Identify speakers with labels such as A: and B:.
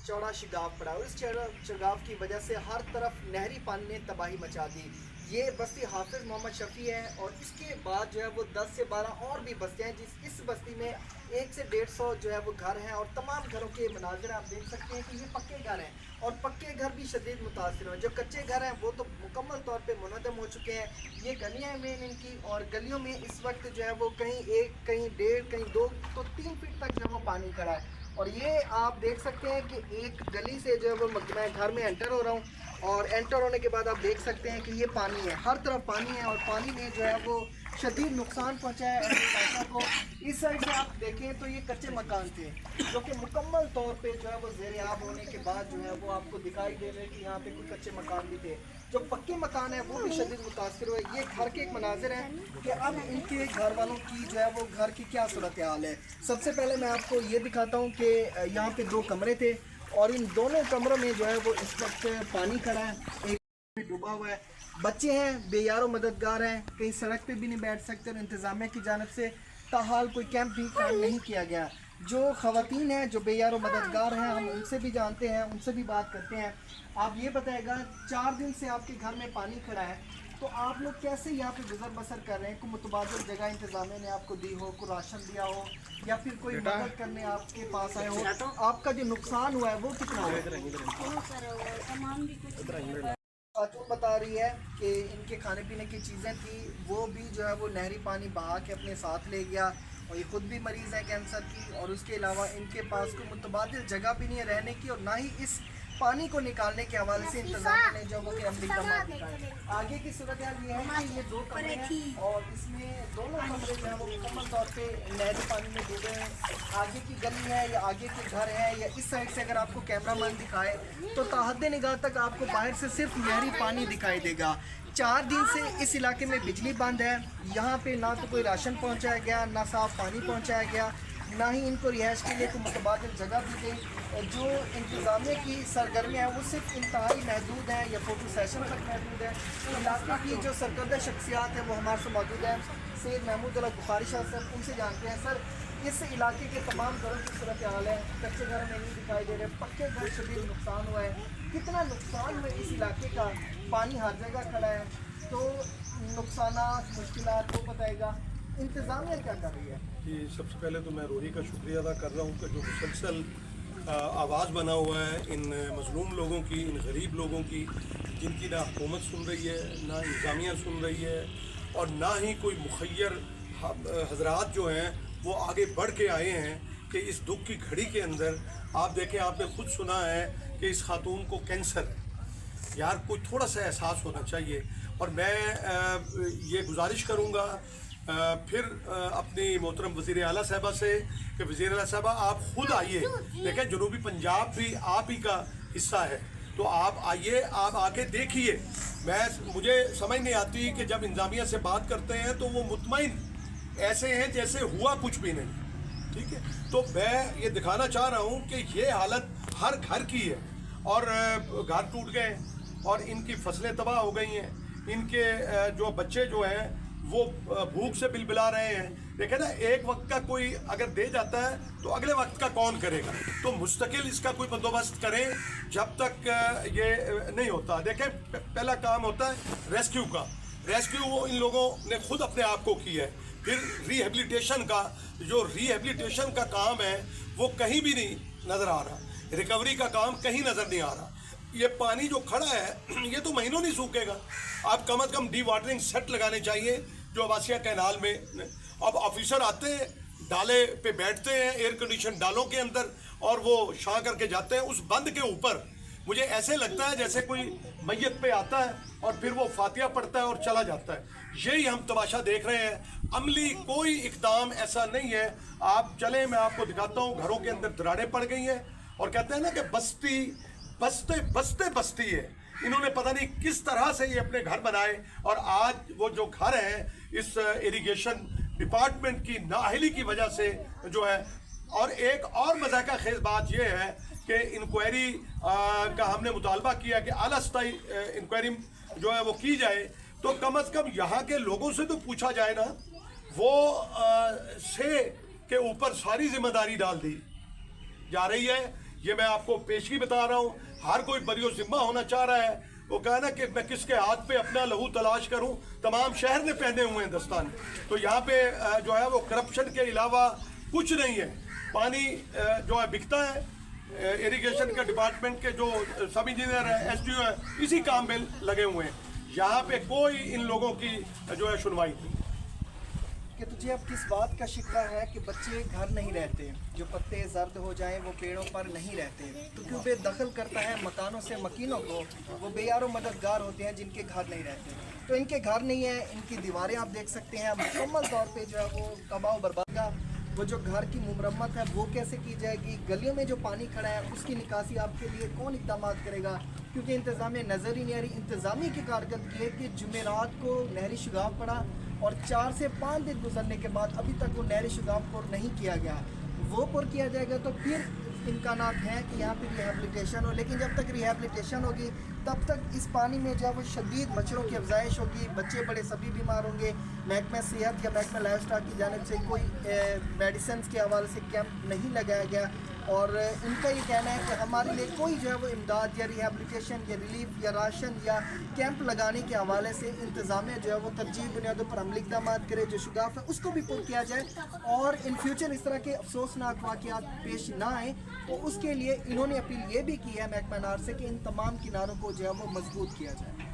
A: चौड़ा शिगाफ पड़ा और इस शिगाफ की वजह से हर तरफ नहरी पानी ने तबाही मचा दी। ये बस्ती हाफिज़ मोहम्मद शफ़ी है और इसके बाद जो है वो 10 से 12 और भी बस्तियाँ हैं इस बस्ती में 1 से 150 जो है वो घर हैं और तमाम घरों के मनाज़िर आप देख सकते हैं कि ये पक्के घर हैं और पक्के घर भी शदीद मुतासिर हैं। जो कच्चे घर हैं वो तो मुकम्मल तौर पे मुनहदम हो चुके हैं। ये गलियाँ मेन इनकी और गलियों में इस वक्त जो है वो कहीं 1 कहीं 1.5 कहीं 2 तो 3 फीट तक जो है वो पानी खड़ा है। और ये आप देख सकते हैं कि एक गली से जो है वो मैं घर में एंटर हो रहा हूँ और एंटर होने के बाद आप देख सकते हैं कि ये पानी है, हर तरफ पानी है और पानी ने जो है वो शदीद नुकसान पहुँचाया है इलाका को। इस साइड से आप देखें तो ये कच्चे मकान थे जो कि मुकम्मल तौर पे जो है वो ज़ेर-ए-आब होने के बाद जो है वो आपको दिखाई दे रहे हैं कि यहाँ पे कोई कच्चे मकान भी थे। जो पक्के मकान है वो भी शदीद मुतासिर हुए। ये घर के एक मनाजिर है कि अब इनके घर वालों की जो है वो घर की क्या सूरत हाल है। सबसे पहले मैं आपको ये दिखाता हूँ कि यहाँ पे 2 कमरे थे और इन दोनों कमरों में जो है वो इस वक्त पानी खड़ा है, एक में डूबा हुआ है। बच्चे हैं, बेयारो मददगार हैं, कहीं सड़क पे भी नहीं बैठ सकते और इंतज़ामिया की जानिब से ताहाल कोई कैंप भी कायम नहीं किया गया। जो ख़वातीन हैं जो बेयारो मददगार हैं हम उनसे भी जानते हैं, उनसे भी बात करते हैं। आप ये बताएगा 4 दिन से आपके घर में पानी खड़ा है तो आप लोग कैसे यहाँ पे गुजर बसर कर रहे हैं? कोई मुतबादिल जगह इंतज़ामिया ने आपको दी हो, कोई राशन दिया हो या फिर कोई मदद करने आपके पास आए हो? आपका जो नुकसान हुआ है वो कितना हुआ? खातून बता रही है कि इनके खाने पीने की चीज़ें थी वो भी जो है वो नहरी पानी बहा के अपने साथ ले गया और ये ख़ुद भी मरीज़ है कैंसर की और उसके अलावा इनके पास कोई मुतबादिल जगह भी नहीं है रहने की और ना ही इस पानी को निकालने के हवाले से इंतज़ामिया ने जो वो कि अमली इक़दाम दिखाए। आगे की सूरत ये है कि ये 2 कमरे हैं और इसमें दोनों कमरे जो है वो मुकम्मल तौर पे नहरी पानी में डूबे हैं। आगे की गली है या आगे के घर है या इस साइड से अगर आपको कैमरामैन दिखाए तो ताहद्दे निगाह तक आपको बाहर से सिर्फ नहरी पानी दिखाई देगा। 4 दिन से इस इलाके में बिजली बंद है, यहाँ पे ना तो कोई राशन पहुँचाया गया, ना साफ़ पानी पहुँचाया गया, ना ही इनको रिहाइश के लिए कोई मुतबादिल जगह दी गई। जो इंतज़ामिया की सरगर्मियाँ हैं वो सिर्फ इंतहाई महदूद हैं या फ़ोटो सेशन तक महदूद है। इलाके की जो सरकर्दा शख्सियात हैं वो हमारे से मौजूद हैं। सैयद महमूद अला बुखारी शाह साहब उनसे जानते हैं। सर, इस इलाके के तमाम घरों की सूरत हाल है, कच्चे घर में नहीं दिखाई दे रहे, पक्के घर शदीद नुकसान हुआ है, कितना नुकसान हुआ इस इलाके का? पानी हर जगह खड़ा है तो नुकसानात मुश्किलात वो बताएगा, इंतज़ामिया क्या कर रही है?
B: कि सबसे पहले तो मैं रोही का शुक्रिया अदा कर रहा हूँ कि जो मुसलसल आवाज़ बना हुआ है इन मज़लूम लोगों की, इन गरीब लोगों की, जिनकी ना हुकूमत सुन रही है, ना इंतज़ामिया सुन रही है और ना ही कोई मुखय्यर हजरात जो हैं वो आगे बढ़ के आए हैं कि इस दुख की घड़ी के अंदर आप देखें, आपने खुद सुना है कि इस खातून को कैंसर, यार कोई थोड़ा सा एहसास होना चाहिए। और मैं ये गुजारिश करूँगा फिर अपनी मोहतरम वज़ीर आला साहबा से कि वज़ीर आला साहबा आप ख़ुद आइए, देखें जनूबी पंजाब भी आप ही का हिस्सा है तो आप आइए, आप आके देखिए। मुझे समझ नहीं आती कि जब इंतज़ामिया से बात करते हैं तो वो मुतमईन ऐसे हैं जैसे हुआ कुछ भी नहीं, ठीक है। तो मैं ये दिखाना चाह रहा हूँ कि ये हालत हर घर की है और घर टूट गए और इनकी फसलें तबाह हो गई हैं, इनके जो बच्चे जो हैं वो भूख से बिलबिला रहे हैं। देखें ना, एक वक्त का कोई अगर दे जाता है तो अगले वक्त का कौन करेगा? तो मुस्तकिल इसका कोई बंदोबस्त करें जब तक ये नहीं होता। देखें, पहला काम होता है रेस्क्यू का, रेस्क्यू वो इन लोगों ने खुद अपने आप को किया है। फिर रिहेबिलिटेशन का, जो रिहेबिलिटेशन का काम है वो कहीं भी नहीं नज़र आ रहा, रिकवरी का काम कहीं नज़र नहीं आ रहा। ये पानी जो खड़ा है ये तो महीनों नहीं सूखेगा। आप कम से कम डी वाटरिंग सेट लगाने चाहिए जो आवासिया कैनाल में। अब ऑफिसर आते हैं, डाले पे बैठते हैं एयर कंडीशन डालों के अंदर और वो शां करके जाते हैं उस बंद के ऊपर। मुझे ऐसे लगता है जैसे कोई मैयत पे आता है और फिर वो फातिहा पढ़ता है और चला जाता है। यही हम तमाशा देख रहे हैं, अमली कोई इक़दाम ऐसा नहीं है। आप चले, मैं आपको दिखाता हूँ, घरों के अंदर दरारें पड़ गई हैं और कहते हैं ना कि बस्ती बसते बसते बस्ती है। इन्होंने पता नहीं किस तरह से ये अपने घर बनाए और आज वो जो घर हैं इस इरिगेशन डिपार्टमेंट की नाअहली की वजह से जो है। और एक और मज़ाक़ा खेज़ बात ये है कि इंक्वायरी का हमने मुतालबा किया कि आला सतही इंक्वायरी जो है वो की जाए, तो कम अज़ कम यहाँ के लोगों से तो पूछा जाए ना। वो से के ऊपर सारी जिम्मेदारी डाल दी जा रही है ये मैं आपको पेशगी बता रहा हूँ। हर कोई बरियो जिम्मा होना चाह रहा है। वो कहा ना कि मैं किसके हाथ पे अपना लहू तलाश करूं, तमाम शहर ने पहने हुए हैं दस्ताने। तो यहाँ पे जो है वो करप्शन के अलावा कुछ नहीं है। पानी जो है बिकता है, इरिगेशन के डिपार्टमेंट के जो सब इंजीनियर हैं, SDO है, इसी काम में लगे हुए हैं। यहाँ पे कोई इन लोगों की जो है सुनवाई नहीं।
A: कि तुझे अब किस बात का शिकवा है कि बच्चे घर नहीं रहते, जो पत्ते जर्द हो जाएं वो पेड़ों पर नहीं रहते, तो क्यों बेदखल करता है मकानों से मकीनों को, वो बेयारो मददगार होते हैं जिनके घर नहीं रहते। तो इनके घर नहीं है, इनकी दीवारें आप देख सकते हैं मुकम्मल तौर पे जो है वो तबाह बर्बाद का। वो जो घर की मुरम्मत है वो कैसे की जाएगी, गलियों में जो पानी खड़ा है उसकी निकासी आपके लिए कौन इक़दाम करेगा, क्योंकि इंतज़ामिया नज़र ही नहीं आ रही। इंतज़ामिया की कारकर्दगी है कि जुमेरात को नहरी शुगाव पड़ा और 4 से 5 दिन गुजरने के बाद अभी तक वो नहरी शुगाव पुर नहीं किया गया। वो पुर किया जाएगा तो फिर इम्कानात हैं कि यहाँ पे रिहेबिलिटेशन हो, लेकिन जब तक रिहेबिलिटेशन होगी तब तक इस पानी में जो है वो शदीद मच्छरों की अफजाइश होगी, बच्चे बड़े सभी बीमार होंगे। महकमा सेहत या महकमा लाइफ स्टाइल की जानिब से कोई मेडिसिन के हवाले से कैंप नहीं लगाया गया और इनका ये कहना है कि हमारे लिए कोई जो है वो इमदाद या रिहेबिलिटेशन या रिलीफ या राशन या कैंप लगाने के हवाले से इंतज़ामिया जो है वो तरजीह बुनियादों पर अमली इक़दाम करे, जो शुगाफ है उसको भी पुर किया जाए और इन फ्यूचर इस तरह के अफसोसनाक वाक़यात पेश ना आए। तो उसके लिए इन्होंने अपील ये भी की है महकमा नार से कि इन तमाम किनारों को जो है वो मजबूत किया जाए।